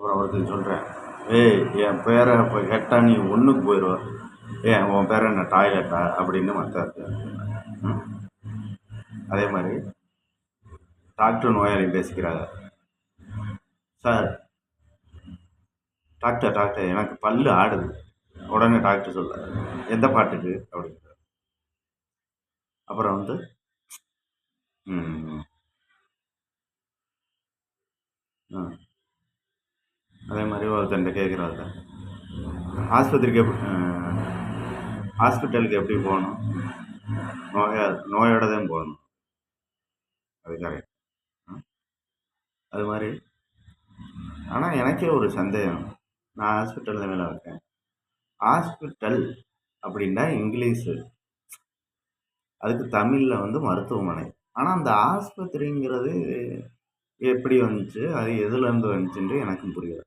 அப்புறம் ஒருத்தர் சொல்கிறேன், ஏய் என் பேரை இப்போ கேட்டால் நீ ஒன்றுக்கு போயிடுவ, ஏன் உன் பேரை என்ன டாய்லெட்டா அப்படின்னு மற்ற அதே மாதிரி டாக்டர் நோயாளி பேசிக்கிறாங்க. சார் டாக்டர் டாக்டர் எனக்கு பல்லு ஆடுது. உடனே டாக்டர் சொல்கிறார், எந்த பாட்டுக்கு அப்படிங்கிறார். அப்புறம் வந்து அதே மாதிரி ஒருத்தன்ட்ட கேட்குறாங்க, ஆஸ்பத்திரிக்கு ஹாஸ்பிட்டலுக்கு எப்படி போகணும், நோயோட தான் போகணும். அது கரெக்ட். அது மாதிரி ஆனால் எனக்கே ஒரு சந்தேகம். நான் ஹாஸ்பிட்டலில் வேலை வைக்கேன். ஹாஸ்பிட்டல் அப்படின்னா இங்கிலீஷு, அதுக்கு தமிழில் வந்து மருத்துவமனை. ஆனால் அந்த ஆஸ்பத்திரிங்கிறது எப்படி வந்துச்சு, அது எதுலேருந்து வந்துச்சுன்ட்டு எனக்கும் புரியலை.